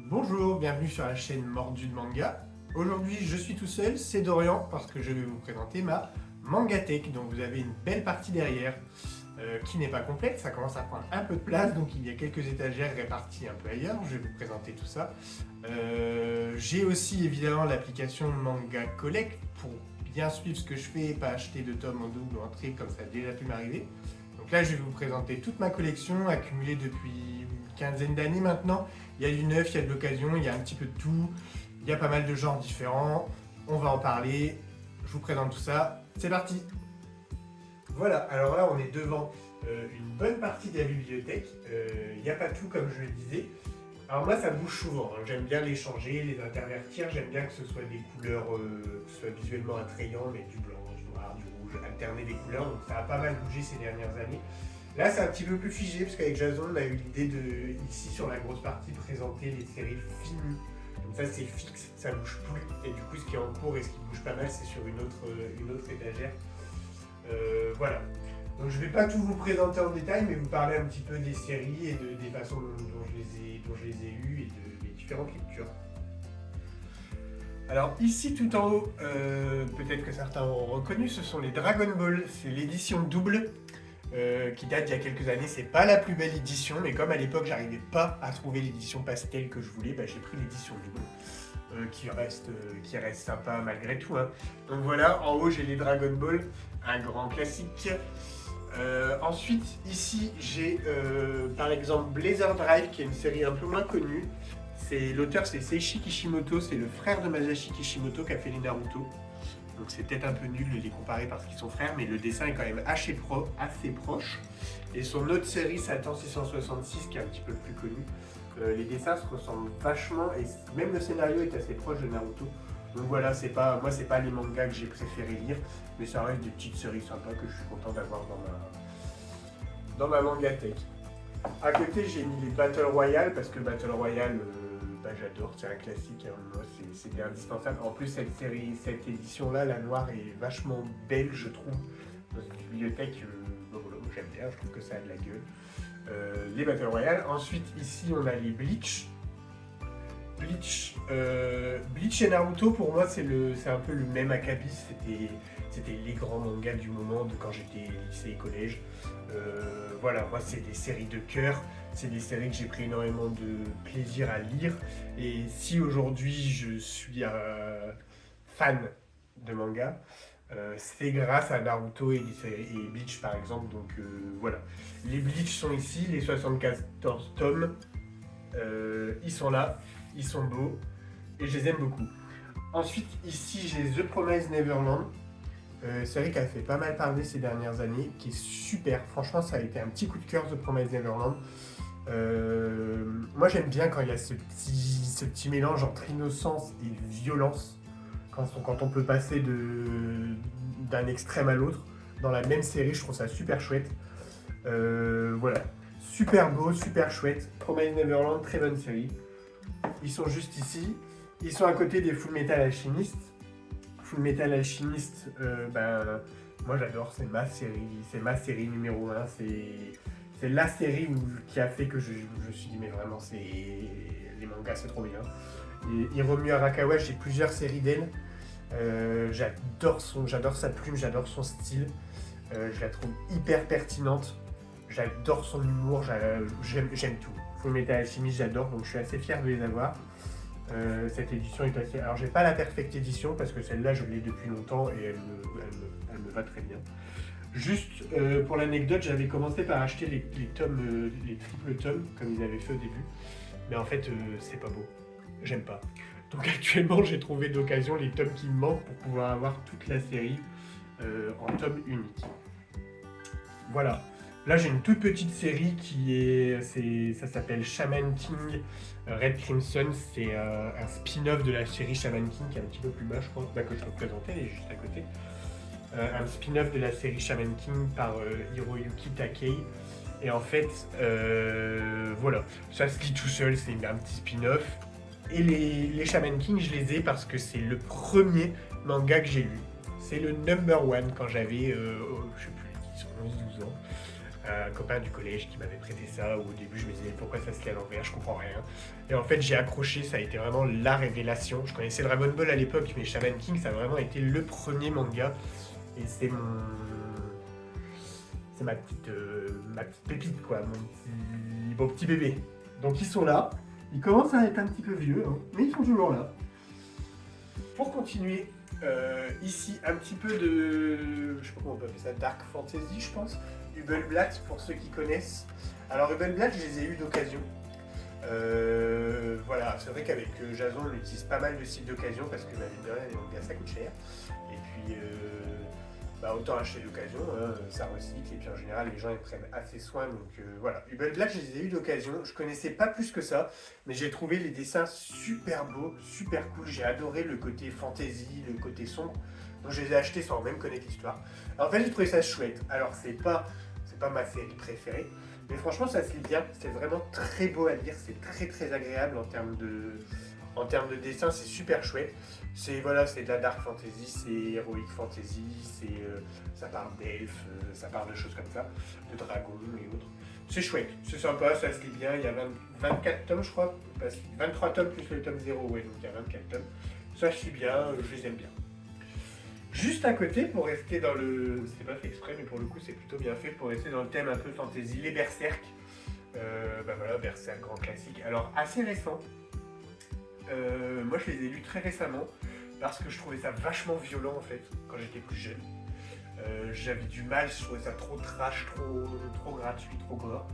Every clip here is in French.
Bonjour, bienvenue sur la chaîne Mordu de Manga. Aujourd'hui, je suis tout seul, c'est Dorian, parce que je vais vous présenter ma Mangatech. Donc vous avez une belle partie derrière, qui n'est pas complète, ça commence à prendre un peu de place, donc il y a quelques étagères réparties un peu ailleurs, je vais vous présenter tout ça. J'ai aussi évidemment l'application Manga Collect, pour bien suivre ce que je fais et pas acheter de tomes en double ou en triple, comme ça a déjà pu m'arriver. Donc là, je vais vous présenter toute ma collection, accumulée depuis une quinzaine d'années maintenant. Il y a du neuf, il y a de l'occasion, il y a un petit peu de tout. Il y a pas mal de genres différents. On va en parler. Je vous présente tout ça. C'est parti. Voilà, alors là, on est devant une bonne partie de la bibliothèque. Il n'y a pas tout, comme je le disais. Alors moi, ça bouge souvent. Hein. J'aime bien les changer, les intervertir. J'aime bien que ce soit des couleurs, que ce soit visuellement attrayant, mais du blanc, du noir, du rouge, alterner des couleurs. Donc ça a pas mal bougé ces dernières années. Là, c'est un petit peu plus figé, parce qu'avec Jason, on a eu l'idée de, ici, sur la grosse partie, présenter les séries finies. Comme ça, c'est fixe, ça bouge plus. Et du coup, ce qui est en cours et ce qui bouge pas mal, c'est sur une autre étagère. Voilà. Donc, je vais pas tout vous présenter en détail, mais vous parler un petit peu des séries et des façons dont je les ai eues et des différentes lectures. Alors, ici, tout en haut, peut-être que certains auront reconnu, ce sont les Dragon Ball. C'est l'édition double. Qui date d'il y a quelques années. C'est pas la plus belle édition, mais comme à l'époque j'arrivais pas à trouver l'édition pastel que je voulais, bah, j'ai pris l'édition double, qui reste sympa malgré tout. Hein. Donc voilà, en haut j'ai les Dragon Ball, un grand classique. Ensuite, ici j'ai par exemple Blazer Drive, qui est une série un peu moins connue. L'auteur c'est Seishi Kishimoto, c'est le frère de Masashi Kishimoto qui a fait les Naruto. Donc c'est peut-être un peu nul de les comparer parce qu'ils sont frères, mais le dessin est quand même assez proche. Et son autre série, Satan 666, qui est un petit peu plus connue, les dessins se ressemblent vachement, et même le scénario est assez proche de Naruto. Donc voilà, moi c'est pas les mangas que j'ai préféré lire, mais ça reste des petites séries sympas que je suis content d'avoir dans ma mangatech. À côté, j'ai mis les Battle Royale, parce que Battle Royale, j'adore, c'est un classique, hein, moi c'est bien indispensable. En plus, cette édition-là, la noire, est vachement belle, je trouve. Dans une bibliothèque, voilà, j'aime bien, je trouve que ça a de la gueule. Les Battle Royale. Ensuite, ici, on a les Bleach. Bleach et Naruto, pour moi, c'est un peu le même acabit. C'était les grands mangas du moment de quand j'étais lycée et collège. Voilà, moi, c'est des séries de cœur. C'est des séries que j'ai pris énormément de plaisir à lire. Et si aujourd'hui je suis fan de manga, c'est grâce à Naruto et Bleach par exemple. Donc voilà. Les Bleach sont ici, les 74 tomes. Ils sont là, ils sont beaux et je les aime beaucoup. Ensuite, ici j'ai The Promised Neverland. Série qui a fait pas mal parler ces dernières années, qui est super. Franchement, ça a été un petit coup de cœur, The Promised Neverland. Moi j'aime bien quand il y a ce petit mélange entre innocence et violence, quand on peut passer d'un extrême à l'autre dans la même série. Je trouve ça super chouette. Voilà, super beau, super chouette. Promised Neverland, très bonne série. Ils sont juste ici, ils sont à côté des Full Metal Alchemist. Full Metal Alchemist, moi j'adore, c'est ma série numéro 1. C'est la série qui a fait que je me suis dit, mais vraiment, les mangas, c'est trop bien. Et Hiromu Arakawa, j'ai plusieurs séries d'elle. J'adore sa plume, j'adore son style. Je la trouve hyper pertinente. J'adore son humour, j'aime tout. Full Metal Alchemist, j'adore, donc je suis assez fier de les avoir. Cette édition est assez... Alors, j'ai pas la perfecte édition, parce que celle-là, je l'ai depuis longtemps et elle me va très bien. Juste pour l'anecdote, j'avais commencé par acheter les tomes, les triples tomes, comme ils avaient fait au début. Mais en fait, c'est pas beau. J'aime pas. Donc actuellement, j'ai trouvé d'occasion les tomes qui me manquent pour pouvoir avoir toute la série en tome unique. Voilà. Là, j'ai une toute petite série ça s'appelle Shaman King Red Crimson. C'est un spin-off de la série Shaman King qui est un petit peu plus bas, je crois. Bah, que je peux présenter, elle est juste à côté. Un spin-off de la série Shaman King par Hiroyuki Takei. Et en fait, voilà, ça se lit tout seul, c'est un petit spin-off. Et les Shaman King, je les ai parce que c'est le premier manga que j'ai lu. C'est le number one quand j'avais, je sais plus, 10, 11, 12 ans. un copain du collège qui m'avait prêté ça, où au début je me disais pourquoi ça se lit à l'envers, je comprends rien. Et en fait j'ai accroché, ça a été vraiment la révélation. Je connaissais Dragon Ball à l'époque, mais Shaman King ça a vraiment été le premier manga. Et c'est ma petite pépite quoi, mon petit bébé. Donc ils sont là, ils commencent à être un petit peu vieux, hein, mais ils sont toujours là. Pour continuer, ici un petit peu de, je sais pas comment on peut appeler ça, Dark Fantasy je pense. Hubelblatt pour ceux qui connaissent. Alors Hubelblatt je les ai eu d'occasion. Voilà, c'est vrai qu'avec Jason on utilise pas mal de sites d'occasion parce que mine de rien les mangas ça coûte cher. Et puis autant acheter d'occasion, hein, ça recycle et puis en général les gens ils prennent assez soin donc voilà. Hubelblatt je les ai eu d'occasion, je connaissais pas plus que ça, mais j'ai trouvé les dessins super beaux, super cool, j'ai adoré le côté fantasy, le côté sombre, donc je les ai achetés sans même connaître l'histoire. En fait j'ai trouvé ça chouette, alors c'est pas ma série préférée, mais franchement ça se lit bien, c'est vraiment très beau à lire, c'est très très agréable en termes de dessin, c'est super chouette. C'est de la dark fantasy, c'est heroic fantasy, ça parle d'elfes, ça parle de choses comme ça, de dragons et autres. C'est chouette, c'est sympa, ça se lit bien, il y a 24 tomes je crois, 23 tomes plus le tome 0, ouais, donc il y a 24 tomes. Ça se lit bien, je les aime bien. Juste à côté, pour rester dans le... C'est pas fait exprès, mais pour le coup c'est plutôt bien fait, pour rester dans le thème un peu fantasy, les Berserk. Voilà, Berserk, grand classique. Alors assez récent. Moi je les ai lus très récemment parce que je trouvais ça vachement violent en fait quand j'étais plus jeune. J'avais du mal, je trouvais ça trop trash, trop gratuit, trop gore.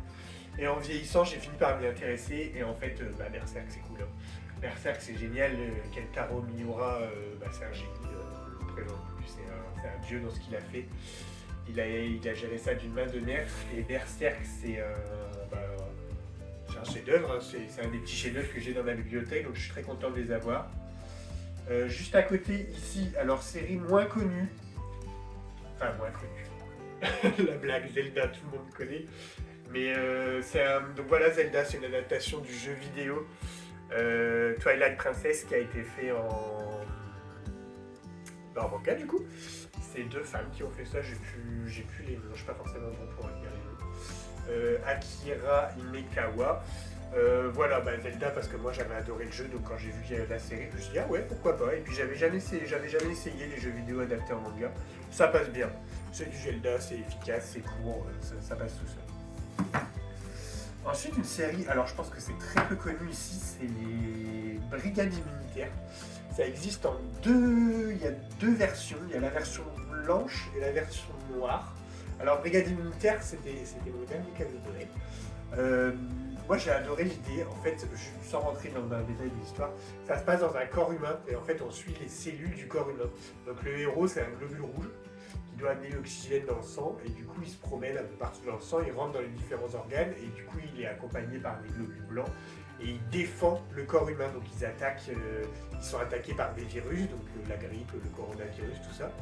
Et en vieillissant j'ai fini par m'y intéresser et en fait Berserk c'est cool. Hein. Berserk c'est génial, Kentaro Miura c'est un génie, le présente plus, c'est un dieu dans ce qu'il a fait. Il a géré ça d'une main de maître et Berserk c'est un chef-d'œuvre, hein. C'est un des petits chefs-d'œuvre que j'ai dans ma bibliothèque, donc je suis très content de les avoir. Juste à côté, ici, alors série moins connue, enfin moins connue, la blague Zelda, tout le monde connaît, mais donc voilà, Zelda, c'est une adaptation du jeu vidéo Twilight Princess qui a été fait en manga du coup. C'est deux femmes qui ont fait ça, j'ai plus les noms, je suis pas forcément bon pour dire les noms. Akira Imekawa. Voilà, Zelda parce que moi j'avais adoré le jeu, donc quand j'ai vu la série, je me suis dit ah ouais pourquoi pas, et puis j'avais jamais essayé les jeux vidéo adaptés en manga, ça passe bien, c'est du Zelda, c'est efficace, c'est court, ça passe tout seul. Ensuite une série, alors je pense que c'est très peu connu ici, c'est les Brigades Immunitaires. Ça existe il y a deux versions, il y a la version blanche et la version noire. Alors Brigade Immunitaire c'était mon dernier cadeau de Noël. Moi j'ai adoré l'idée, en fait, sans rentrer dans le détail de l'histoire, ça se passe dans un corps humain et en fait on suit les cellules du corps humain. Donc le héros c'est un globule rouge qui doit amener l'oxygène dans le sang et du coup il se promène un peu partout dans le sang, il rentre dans les différents organes et du coup il est accompagné par des globules blancs et il défend le corps humain. Donc ils sont attaqués par des virus, donc la grippe, le coronavirus, tout ça.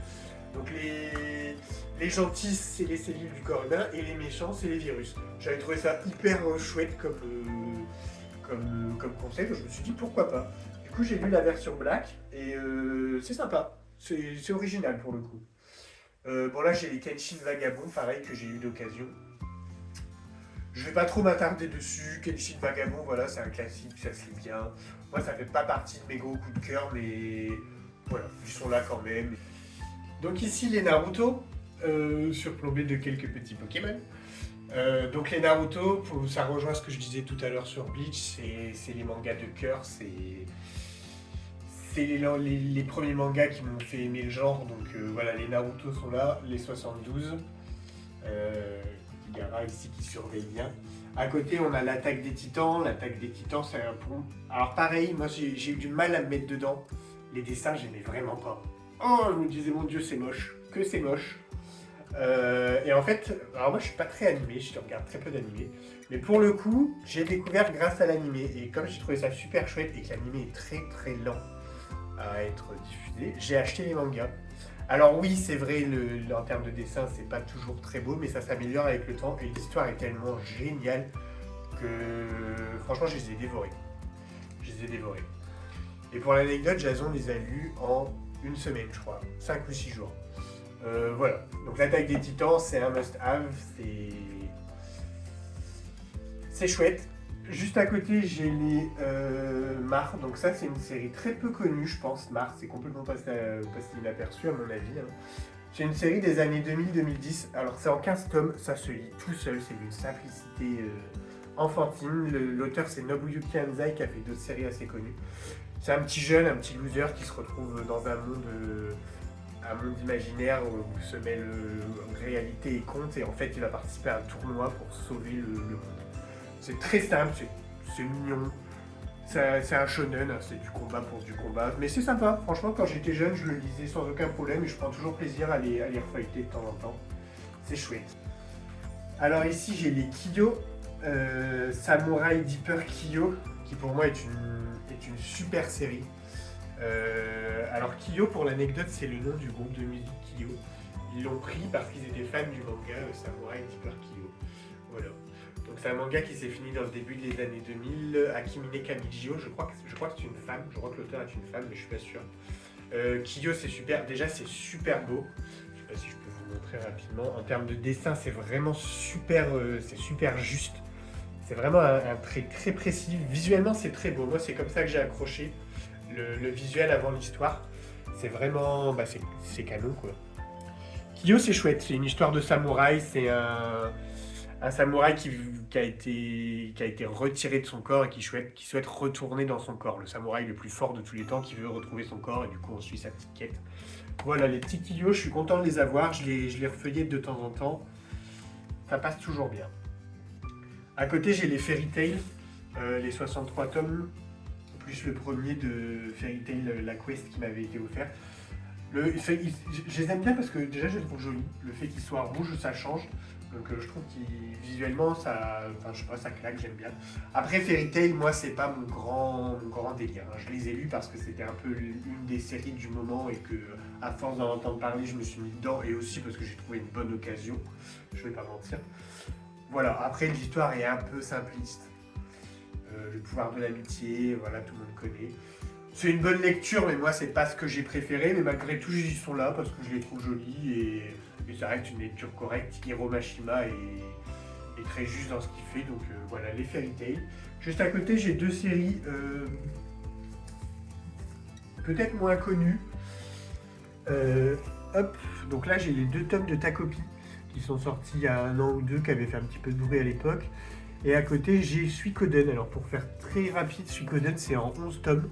Donc les gentils, c'est les cellules du corps humain et les méchants, c'est les virus. J'avais trouvé ça hyper chouette comme concept, je me suis dit pourquoi pas. Du coup j'ai lu la version black et c'est sympa, c'est original pour le coup. Là j'ai les Kenshin Vagabond, pareil que j'ai eu d'occasion. Je vais pas trop m'attarder dessus, Kenshin Vagabond, voilà, c'est un classique, ça se lit bien. Moi ça fait pas partie de mes gros coups de cœur, mais voilà, ils sont là quand même. Donc ici les Naruto, surplombés de quelques petits Pokémon. Donc les Naruto, ça rejoint ce que je disais tout à l'heure sur Bleach, c'est les mangas de cœur, c'est les premiers mangas qui m'ont fait aimer le genre, donc voilà, les Naruto sont là, les 72, Gara ici qui surveille bien. À côté on a l'attaque des titans c'est un pont. Alors pareil, moi j'ai eu du mal à me mettre dedans, les dessins j'aimais vraiment pas. Oh, je me disais, mon Dieu, c'est moche, que c'est moche. Et en fait, alors moi je suis pas très animé, je regarde très peu d'animé, mais pour le coup, j'ai découvert grâce à l'animé, et comme j'ai trouvé ça super chouette et que l'animé est très très lent à être diffusé, j'ai acheté les mangas. Alors oui, c'est vrai, en termes de dessin, c'est pas toujours très beau, mais ça s'améliore avec le temps, et l'histoire est tellement géniale que franchement, je les ai dévorés. Et pour l'anecdote, Jason les a lus en une semaine, je crois, 5 ou 6 jours. Voilà, donc l'attaque des titans, c'est un must-have, c'est chouette. Juste à côté, j'ai les Mar. Donc ça, c'est une série très peu connue, je pense. Mar, c'est complètement passé inaperçu à mon avis. Hein. C'est une série des années 2000-2010. Alors c'est en 15 tomes, ça se lit tout seul, c'est d'une simplicité enfantine. L'auteur, c'est Nobuyuki Anzai, qui a fait d'autres séries assez connues. C'est un petit jeune, un petit loser qui se retrouve dans un monde imaginaire où se mêlent réalité et conte. Et en fait, il va participer à un tournoi pour sauver le monde. C'est très simple, c'est mignon. C'est un shonen, c'est du combat pour du combat. Mais c'est sympa, franchement, quand j'étais jeune, je le lisais sans aucun problème et je prends toujours plaisir à les refeuilleter de temps en temps. C'est chouette. Alors ici, j'ai les Kiyo, Samurai Deeper Kiyo, qui pour moi est une super série. Alors Kiyo, pour l'anecdote, c'est le nom du groupe de musique Kiyo. Ils l'ont pris parce qu'ils étaient fans du manga Samurai Deeper Kiyo. Voilà. Donc c'est un manga qui s'est fini dans le début des années 2000. Akimine Kamijio, je crois que c'est une femme. Je crois que l'auteur est une femme, mais je suis pas sûr. Kiyo, c'est super. Déjà, c'est super beau. Je sais pas si je peux vous montrer rapidement. En termes de dessin, c'est vraiment super. C'est super juste. C'est vraiment un trait très précis. Visuellement, c'est très beau. Moi, c'est comme ça que j'ai accroché le visuel avant l'histoire. C'est vraiment, c'est canon quoi. Kiyo, c'est chouette. C'est une histoire de samouraï. C'est un samouraï qui a été retiré de son corps et qui souhaite retourner dans son corps. Le samouraï le plus fort de tous les temps qui veut retrouver son corps et du coup on suit sa petite quête. Voilà, les petits Kiyo, je suis content de les avoir. Je les refeuillette de temps en temps. Ça passe toujours bien. À côté, j'ai les Fairy Tail, les 63 tomes, plus le premier de Fairy Tail, la Quest qui m'avait été offert. Je les aime bien parce que déjà je les trouve jolis. Le fait qu'ils soient rouges, ça change. Donc je trouve que visuellement, ça claque, j'aime bien. Après Fairy Tail, moi c'est pas mon grand délire. Hein. Je les ai lus parce que c'était un peu une des séries du moment et que à force d'en entendre parler, je me suis mis dedans et aussi parce que j'ai trouvé une bonne occasion. Je vais pas mentir. Voilà, après l'histoire est un peu simpliste. Le pouvoir de l'amitié, voilà, tout le monde connaît. C'est une bonne lecture, mais moi, c'est pas ce que j'ai préféré. Mais malgré tout, ils sont là parce que je les trouve jolis et ça reste une lecture correcte. Hiro Mashima est très juste dans ce qu'il fait. Donc voilà, les Fairy Tail. Juste à côté, j'ai deux séries peut-être moins connues. Hop, donc là, j'ai les 2 tomes de Takopi qui sont sortis il y a 1 an ou 2, qui avaient fait un petit peu de bruit à l'époque. Et à côté, j'ai Suikoden. Alors pour faire très rapide, Suikoden, c'est en 11 tomes.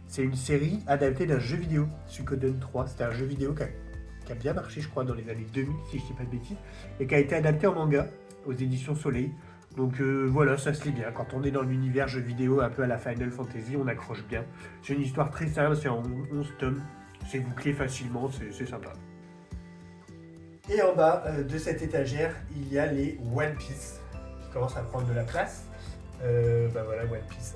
C'est une série adaptée d'un jeu vidéo, Suikoden 3. C'était un jeu vidéo qui a bien marché, je crois, dans les années 2000, si je ne dis pas de bêtises, et qui a été adapté en manga aux éditions Soleil. Donc voilà, ça se lit bien. Quand on est dans l'univers jeu vidéo, un peu à la Final Fantasy, on accroche bien. C'est une histoire très simple, c'est en 11 tomes. C'est bouclé facilement, c'est sympa. Et en bas de cette étagère, il y a les One Piece qui commencent à prendre de la place. Voilà, One Piece.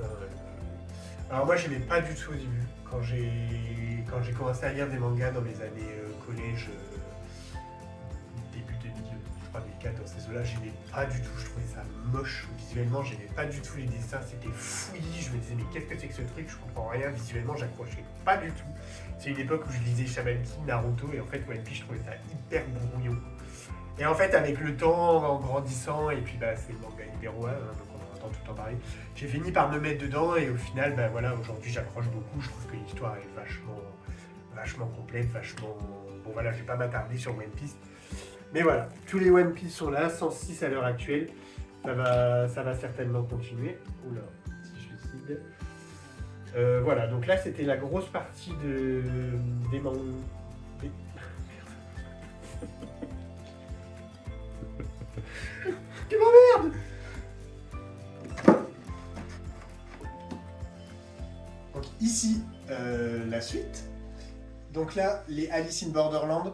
Alors moi, j'aimais pas du tout au début. Quand j'ai commencé à lire des mangas dans mes années collège, début 2000, je crois 2004, dans ces eaux-là, j'aimais pas du tout. Je trouvais ça moche visuellement. J'aimais pas du tout les dessins. C'était fouillis. Je me disais, mais qu'est-ce que c'est que ce truc? Je comprends rien. Visuellement, j'accrochais pas du tout. C'est une époque où je lisais Shaman King, Naruto, et en fait, One Piece, je trouvais ça hyper brouillon. Et en fait, avec le temps, en grandissant, et puis c'est le manga numéro 1, hein, donc on entend tout le temps parler, j'ai fini par me mettre dedans, et au final, voilà, aujourd'hui, j'accroche beaucoup. Je trouve que l'histoire est vachement complète, vachement... Bon, voilà, je vais pas m'attarder sur One Piece. Mais voilà, tous les One Piece sont là, 106 à l'heure actuelle. Ça va certainement continuer. Oula, si je décide... voilà, donc là c'était la grosse partie des mangas. Tu m'emmerdes! Donc ici, la suite. Donc là, les Alice in Borderland.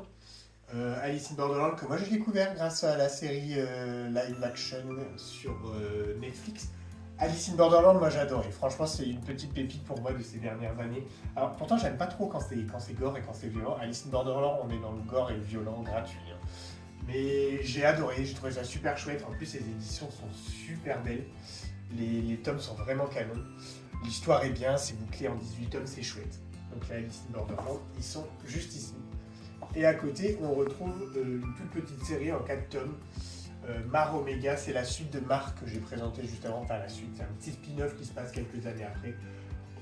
Alice in Borderland que moi j'ai découvert grâce à la série live action sur Netflix. Alice in Borderland, moi j'adore. Et franchement, c'est une petite pépite pour moi de ces dernières années. Alors pourtant, j'aime pas trop quand c'est gore et quand c'est violent. Alice in Borderland, on est dans le gore et le violent gratuit. Hein. Mais j'ai adoré, j'ai trouvé ça super chouette. En plus, les éditions sont super belles. Les tomes sont vraiment canons. L'histoire est bien, c'est bouclé en 18 tomes, c'est chouette. Donc là, Alice in Borderland, ils sont juste ici. Et à côté, on retrouve une toute petite série en 4 tomes Mar Omega, c'est la suite de Mar que j'ai présenté juste avant. Enfin, la suite, c'est un petit spin-off qui se passe quelques années après.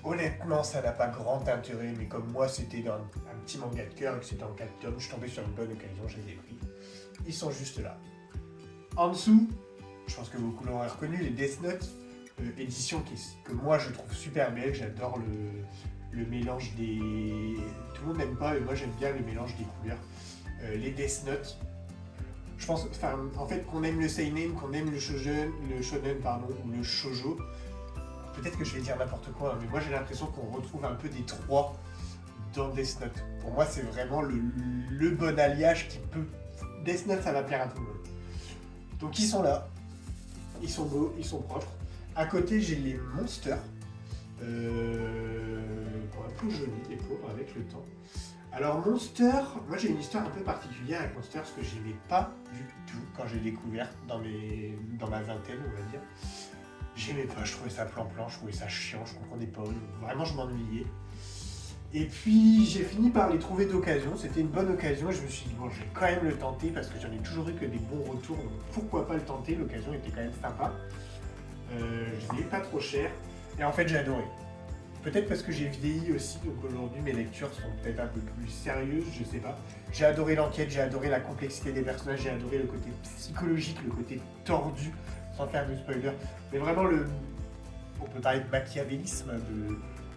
Honnêtement, ça n'a pas grand intérêt, mais comme moi, c'était dans un petit manga de cœur et que c'était en 4 tomes, je suis tombé sur une bonne occasion, je les ai pris. Ils sont juste là. En dessous, je pense que beaucoup l'auront reconnu, les Death Note, édition que moi je trouve super belle. J'adore le mélange des... Tout le monde n'aime pas, mais moi j'aime bien le mélange des couleurs. Les Death Note, je pense, en fait, qu'on aime le seinen, qu'on aime le shonen, ou le shoujo, peut-être que je vais dire n'importe quoi, hein, mais moi j'ai l'impression qu'on retrouve un peu des trois dans Death Note. Pour moi, c'est vraiment le bon alliage qui peut... Death Note, ça va plaire à tout le monde. Donc ils sont là, ils sont beaux, ils sont propres. À côté, j'ai les Monsters, un peu jolis, les pauvres, avec le temps. Alors Monster, moi j'ai une histoire un peu particulière avec Monster, ce que j'aimais pas du tout quand j'ai découvert dans ma vingtaine, on va dire. J'aimais pas, je trouvais ça plan-plan, je trouvais ça chiant, je comprenais pas, vraiment je m'ennuyais. Et puis j'ai fini par les trouver d'occasion, c'était une bonne occasion et je me suis dit bon, je vais quand même le tenter parce que j'en ai toujours eu que des bons retours, donc pourquoi pas le tenter, l'occasion était quand même sympa. Je l'ai pas trop cher et en fait j'ai adoré. Peut-être parce que j'ai vieilli aussi, donc aujourd'hui mes lectures sont peut-être un peu plus sérieuses, je sais pas. J'ai adoré l'enquête, j'ai adoré la complexité des personnages, j'ai adoré le côté psychologique, le côté tordu, sans faire de spoiler. Mais vraiment, on peut parler de machiavélisme,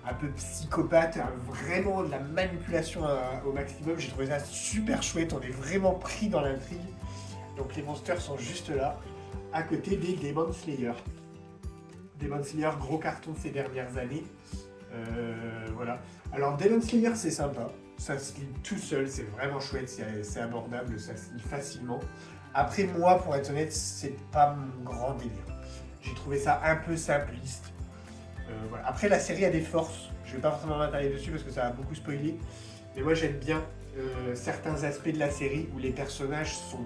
un peu psychopathe, vraiment de la manipulation au maximum. J'ai trouvé ça super chouette, on est vraiment pris dans l'intrigue. Donc les monsters sont juste là, à côté des Demon Slayer. Demon Slayer, gros carton ces dernières années. Voilà. Alors Demon Slayer c'est sympa, ça se lit tout seul, c'est vraiment chouette, c'est abordable, ça se lit facilement. Après moi, pour être honnête, c'est pas mon grand délire. J'ai trouvé ça un peu simpliste. Voilà. Après la série a des forces, je vais pas forcément m'attarder dessus parce que ça va beaucoup spoiler, mais moi j'aime bien certains aspects de la série où les personnages sont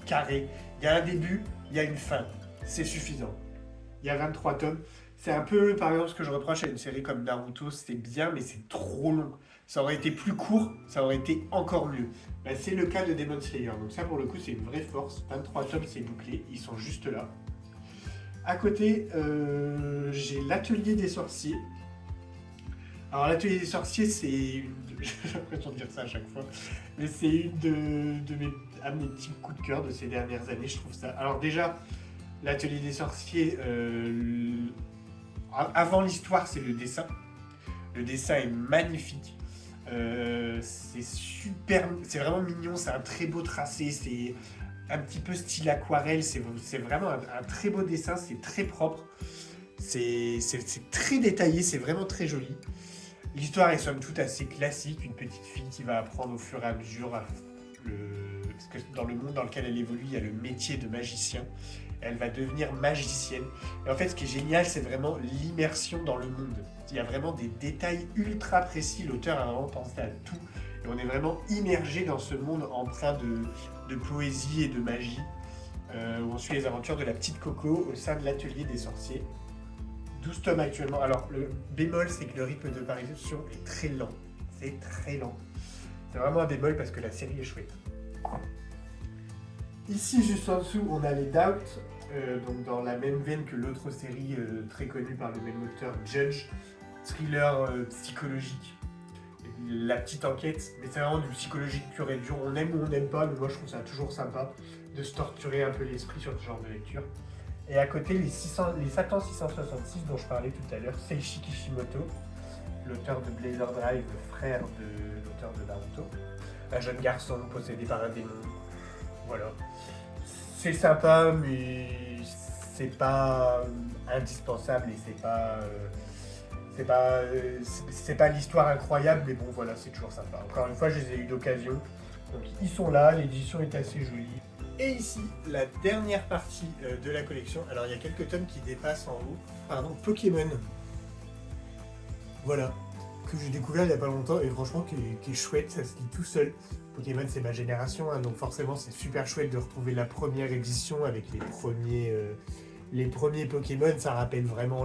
carrés. Il y a un début, il y a une fin, c'est suffisant. Il y a 23 tomes. C'est un peu, par exemple, ce que je reproche à une série comme Naruto, c'est bien, mais c'est trop long. Ça aurait été plus court, ça aurait été encore mieux. Ben, c'est le cas de Demon Slayer. Donc ça, pour le coup, c'est une vraie force. 23 tomes, c'est bouclé, ils sont juste là. À côté, j'ai l'Atelier des Sorciers. Alors, l'Atelier des Sorciers, c'est une... J'ai l'impression de dire ça à chaque fois. Mais c'est un de mes petits coups de cœur de ces dernières années, je trouve ça. Alors déjà, l'Atelier des Sorciers... Avant l'histoire, c'est le dessin. Le dessin est magnifique. C'est super, c'est vraiment mignon. C'est un très beau tracé. C'est un petit peu style aquarelle. C'est vraiment un très beau dessin. C'est très propre. C'est très détaillé. C'est vraiment très joli. L'histoire est somme toute assez classique. Une petite fille qui va apprendre au fur et à mesure parce que dans le monde dans lequel elle évolue, il y a le métier de magicien. Elle va devenir magicienne. Et en fait, ce qui est génial, c'est vraiment l'immersion dans le monde. Il y a vraiment des détails ultra précis. L'auteur a vraiment pensé à tout. Et on est vraiment immergé dans ce monde empreint de poésie et de magie. Où on suit les aventures de la petite Coco au sein de l'Atelier des Sorciers. 12 tomes actuellement. Alors, le bémol, c'est que le rythme de parution est très lent. C'est très lent. C'est vraiment un bémol parce que la série est chouette. Ici, juste en dessous, on a les Doubt, donc dans la même veine que l'autre série très connue par le même auteur, Judge, thriller psychologique. La petite enquête, mais c'est vraiment du psychologique pur et dur. On aime ou on n'aime pas, mais moi je trouve ça toujours sympa de se torturer un peu l'esprit sur ce genre de lecture. Et à côté, les Satan 666 dont je parlais tout à l'heure, Seishi Kishimoto, l'auteur de Blazer Drive, frère de l'auteur de Naruto, un jeune garçon possédé par un démon. Voilà. C'est sympa, mais c'est pas indispensable et c'est pas l'histoire incroyable, mais bon voilà, c'est toujours sympa. Encore une fois, je les ai eu d'occasion. Donc ils sont là, l'édition est assez jolie. Et ici, la dernière partie de la collection. Alors il y a quelques tomes qui dépassent en haut. Pardon, Pokémon. Voilà. Que j'ai découvert il n'y a pas longtemps et franchement qui est chouette, ça se lit tout seul. Pokémon c'est ma génération, hein, donc forcément c'est super chouette de retrouver la première édition avec les premiers Pokémon. Ça rappelle vraiment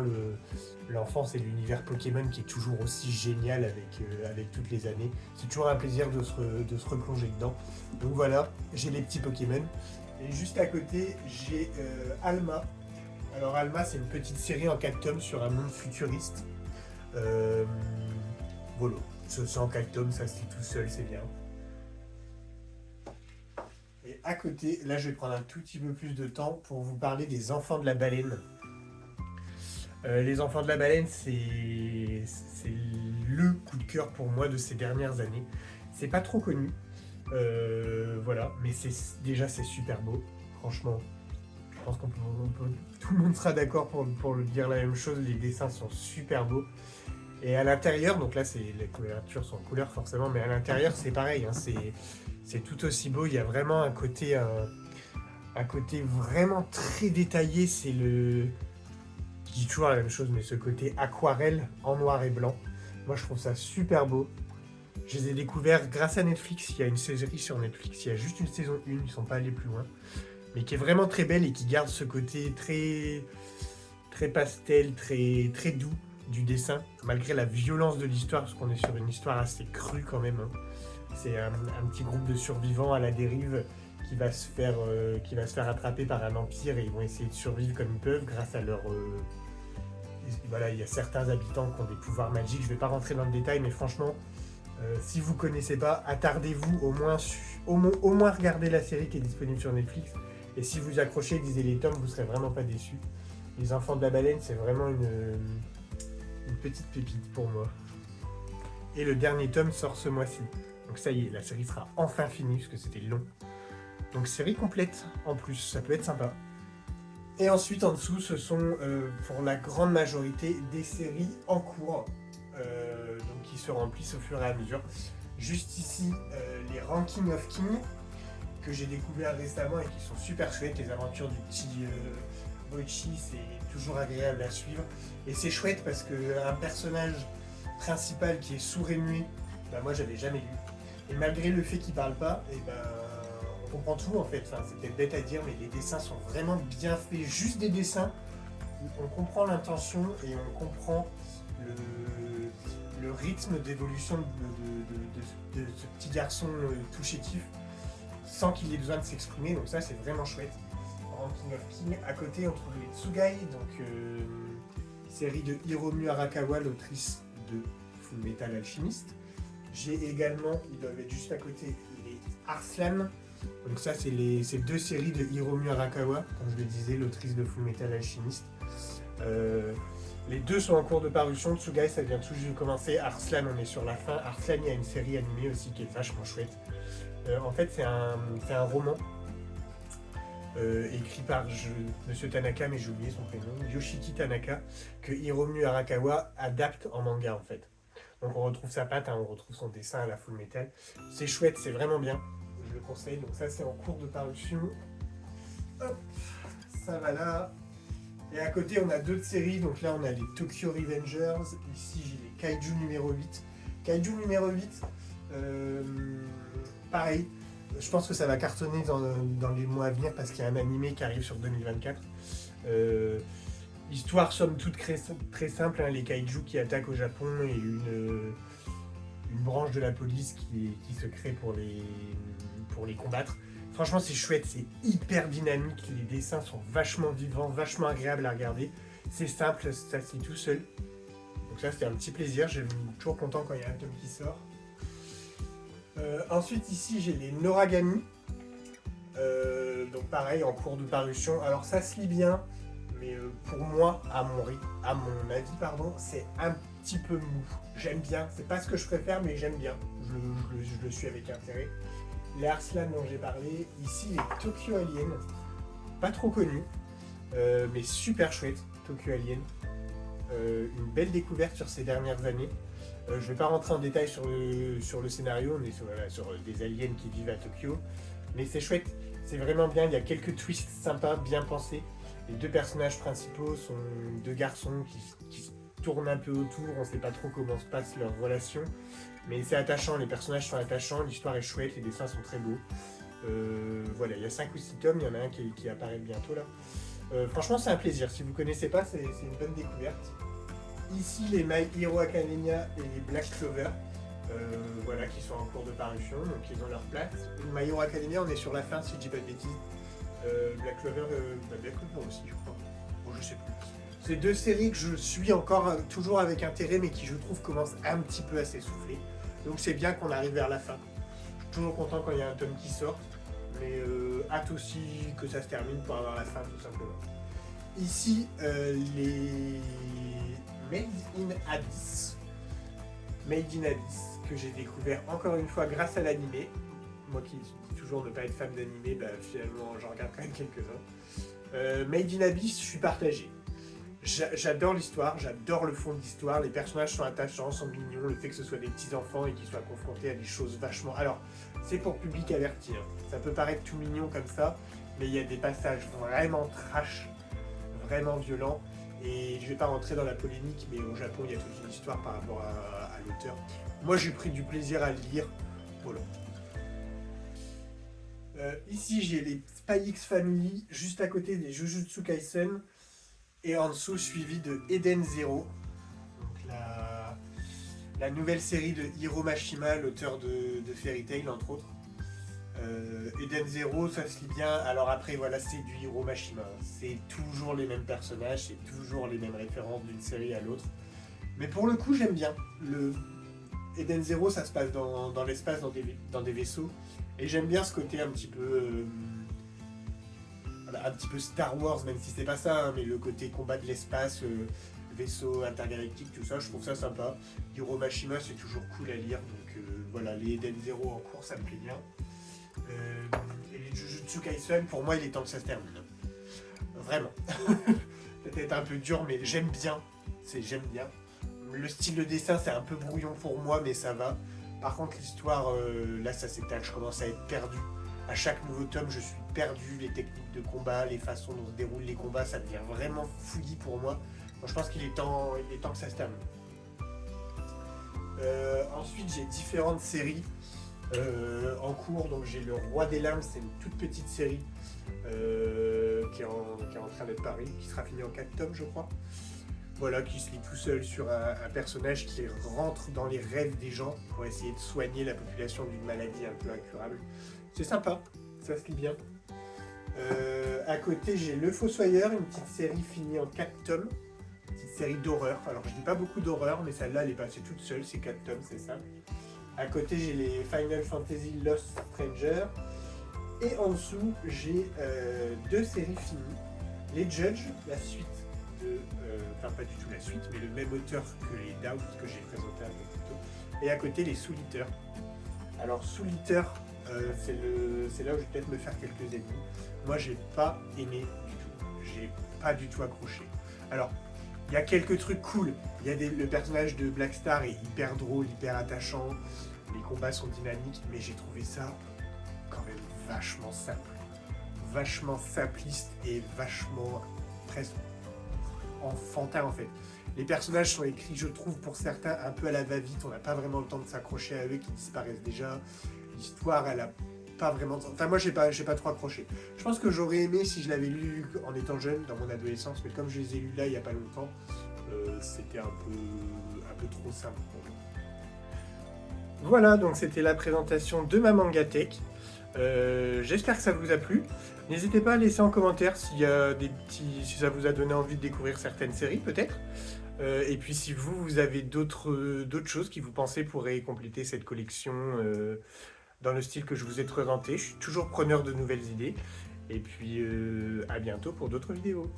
l'enfance et l'univers Pokémon qui est toujours aussi génial avec toutes les années. C'est toujours un plaisir de se replonger dedans. Donc voilà, j'ai les petits Pokémon. Et juste à côté, j'ai Alma. Alors Alma, c'est une petite série en 4 tomes sur un monde futuriste. Euh, voilà, c'est en 4 tomes, ça se lit tout seul, c'est bien. Et à côté, là je vais prendre un tout petit peu plus de temps pour vous parler des Enfants de la baleine. Les Enfants de la baleine, c'est le coup de cœur pour moi de ces dernières années. C'est pas trop connu, voilà, mais déjà c'est super beau, franchement. Je pense tout le monde sera d'accord pour le dire la même chose, les dessins sont super beaux. Et à l'intérieur, donc là les couvertures sont en couleur forcément, mais à l'intérieur c'est pareil, hein, c'est tout aussi beau, il y a vraiment un côté vraiment très détaillé, c'est le... Je dis toujours la même chose, mais ce côté aquarelle en noir et blanc, moi je trouve ça super beau. Je les ai découverts grâce à Netflix, il y a une série sur Netflix, il y a juste une saison 1, ils ne sont pas allés plus loin, mais qui est vraiment très belle et qui garde ce côté très, très pastel, très, très doux du dessin, malgré la violence de l'histoire, parce qu'on est sur une histoire assez crue quand même. Hein. C'est un petit groupe de survivants à la dérive qui va se faire attraper par un empire et ils vont essayer de survivre comme ils peuvent grâce à leur... voilà, il y a certains habitants qui ont des pouvoirs magiques, je ne vais pas rentrer dans le détail, mais franchement, si vous ne connaissez pas, attardez-vous, au moins regardez la série qui est disponible sur Netflix, et si vous accrochez, lisez les tomes, vous ne serez vraiment pas déçus. Les Enfants de la baleine, c'est vraiment une petite pépite pour moi. Et le dernier tome sort ce mois-ci. Donc ça y est, la série sera enfin finie, parce que c'était long. Donc série complète en plus, ça peut être sympa. Et ensuite en dessous, ce sont pour la grande majorité des séries en cours, donc qui se remplissent au fur et à mesure. Juste ici, les Ranking of King, que j'ai découvert récemment et qui sont super chouettes. Les aventures du petit Boichi, c'est toujours agréable à suivre. Et c'est chouette parce qu'un personnage principal qui est sourd et muet, bah moi j'avais jamais lu. Et malgré le fait qu'il parle pas, et ben on comprend tout en fait. Enfin, c'est peut-être bête à dire, mais les dessins sont vraiment bien faits. Juste des dessins où on comprend l'intention et on comprend le rythme d'évolution de ce petit garçon tout chétif sans qu'il ait besoin de s'exprimer. Donc ça, c'est vraiment chouette. En Ranking of King, à côté, on trouve les Tsugai, donc série de Hiromu Arakawa, l'autrice de Full Metal Alchemist. J'ai également, ils doivent être juste à côté, les Arslan. Donc ça, c'est deux séries de Hiromu Arakawa, comme je le disais, l'autrice de Full Metal Alchemist. Les deux sont en cours de parution. Tsugai, ça vient tout juste de commencer. Arslan, on est sur la fin. Arslan, il y a une série animée aussi qui est vachement chouette. En fait, c'est un roman écrit par Monsieur Tanaka, mais j'ai oublié son prénom, Yoshiki Tanaka, que Hiromu Arakawa adapte en manga en fait. Donc on retrouve sa patte, hein, on retrouve son dessin à la Full Metal. C'est chouette, c'est vraiment bien, je le conseille. Donc ça c'est en cours de parution. Hop, ça va là. Et à côté on a d'autres séries, donc là on a les Tokyo Revengers, ici j'ai les Kaiju numéro 8. Kaiju numéro 8, pareil, je pense que ça va cartonner dans les mois à venir parce qu'il y a un animé qui arrive sur 2024. Histoire somme toute très simple, hein, les kaiju qui attaquent au Japon et une branche de la police qui se crée pour les combattre. Franchement c'est chouette, c'est hyper dynamique, les dessins sont vachement vivants, vachement agréables à regarder. C'est simple, ça se lit tout seul. Donc ça c'était un petit plaisir, je suis toujours content quand il y a un tome qui sort. Ensuite ici j'ai les Noragami, donc pareil en cours de parution. Alors ça se lit bien, mais pour moi, à mon avis, c'est un petit peu mou. J'aime bien, c'est pas ce que je préfère, mais j'aime bien. Je le suis avec intérêt. Les Arslan dont j'ai parlé, ici les Tokyo Alien, pas trop connus, mais super chouette, Tokyo Alien. Une belle découverte sur ces dernières années. Je ne vais pas rentrer en détail sur le scénario, on est sur des aliens qui vivent à Tokyo, mais c'est chouette, c'est vraiment bien, il y a quelques twists sympas, bien pensés. Les deux personnages principaux sont deux garçons qui tournent un peu autour, on ne sait pas trop comment se passe leur relation, mais c'est attachant, les personnages sont attachants, l'histoire est chouette, les dessins sont très beaux. Voilà, il y a 5 ou 6 tomes, il y en a un qui apparaît bientôt là. Franchement c'est un plaisir, si vous ne connaissez pas, c'est une bonne découverte. Ici les My Hero Academia et les Black Clover, voilà, qui sont en cours de parution, donc ils ont leur place. My Hero Academia, on est sur la fin si je dis pas de bêtises. Black Clover, Black Clover aussi, je crois. Bon, je sais plus. C'est deux séries que je suis encore toujours avec intérêt, mais qui je trouve commencent un petit peu à s'essouffler. Donc c'est bien qu'on arrive vers la fin. Je suis toujours content quand il y a un tome qui sort, mais hâte aussi que ça se termine pour avoir la fin tout simplement. Ici, les Made in Abyss. Made in Abyss, que j'ai découvert encore une fois grâce à l'animé. Moi qui dis toujours ne pas être fan d'animé, bah, finalement j'en regarde quand même quelques-uns. Made in Abyss, je suis partagé. J'adore l'histoire, j'adore le fond de l'histoire, les personnages sont attachants, sont mignons, le fait que ce soit des petits-enfants et qu'ils soient confrontés à des choses vachement... Alors, c'est pour public averti, hein. Ça peut paraître tout mignon comme ça, mais il y a des passages vraiment trash, vraiment violents, et je vais pas rentrer dans la polémique, mais au Japon, il y a toute une histoire par rapport à l'auteur. Moi, j'ai pris du plaisir à le lire, voilà. Ici, j'ai les Spy X Family, juste à côté des Jujutsu Kaisen, et en dessous suivi de Eden Zero, donc la nouvelle série de Hiro Mashima, l'auteur de Fairy Tail entre autres. Eden Zero, ça se lit bien. Alors après, voilà, c'est du Hiro Mashima. C'est toujours les mêmes personnages, c'est toujours les mêmes références d'une série à l'autre. Mais pour le coup, j'aime bien. Le Eden Zero, ça se passe dans l'espace, dans des vaisseaux. Et j'aime bien ce côté un petit peu... un petit peu Star Wars, même si c'est pas ça, hein, mais le côté combat de l'espace, vaisseau intergalactique, tout ça, je trouve ça sympa. Hiro Mashima, c'est toujours cool à lire, donc voilà, les Eden Zero en cours, ça me plaît bien. Et les Jujutsu Kaisen, pour moi, il est temps que ça se termine. Vraiment. Peut-être un peu dur, mais j'aime bien. J'aime bien. Le style de dessin, c'est un peu brouillon pour moi, mais ça va. Par contre, l'histoire, là, ça s'étale, je commence à être perdu. À chaque nouveau tome, je suis perdu, les techniques de combat, les façons dont se déroulent les combats, ça devient vraiment fouillis pour moi. Donc, je pense qu'il est temps que ça se termine. Ensuite, j'ai différentes séries en cours. Donc, j'ai Le Roi des Lames, c'est une toute petite série qui est en train d'être parue, qui sera finie en 4 tomes, je crois. Voilà, qui se lit tout seul sur un personnage qui rentre dans les rêves des gens pour essayer de soigner la population d'une maladie un peu incurable. C'est sympa, ça se lit bien. À côté, j'ai Le Fossoyeur, une petite série finie en 4 tomes. Une petite série d'horreur. Alors, je dis pas beaucoup d'horreur, mais celle-là, elle est passée toute seule, c'est 4 tomes, c'est simple. À côté, j'ai les Final Fantasy Lost Stranger. Et en dessous, j'ai 2 séries finies. Les Judges, la suite de... enfin, pas du tout la suite, mais le même auteur que les Doubt que j'ai présenté un peu plus tôt. Et à côté, les Soul Eater. Alors, Soul Eater, c'est là où je vais peut-être me faire quelques ennemis. Moi, j'ai pas aimé du tout. J'ai pas du tout accroché. Alors, il y a quelques trucs cool. Il y a le personnage de Black Star est hyper drôle, hyper attachant. Les combats sont dynamiques, mais j'ai trouvé ça quand même vachement simple. Vachement simpliste et vachement presque enfantin en fait. Les personnages sont écrits, je trouve, pour certains un peu à la va-vite. On n'a pas vraiment le temps de s'accrocher à eux qui disparaissent déjà. L'histoire, elle a pas vraiment... Enfin, moi, j'ai pas trop accroché. Je pense que j'aurais aimé si je l'avais lu en étant jeune, dans mon adolescence, mais comme je les ai lus là, il n'y a pas longtemps, c'était un peu trop simple pour moi. Voilà, donc c'était la présentation de ma Mangatech. J'espère que ça vous a plu. N'hésitez pas à laisser en commentaire s'il y a si ça vous a donné envie de découvrir certaines séries, peut-être. Et puis si vous avez d'autres choses qui vous pensez pourraient compléter cette collection dans le style que je vous ai présenté. Je suis toujours preneur de nouvelles idées. Et puis à bientôt pour d'autres vidéos.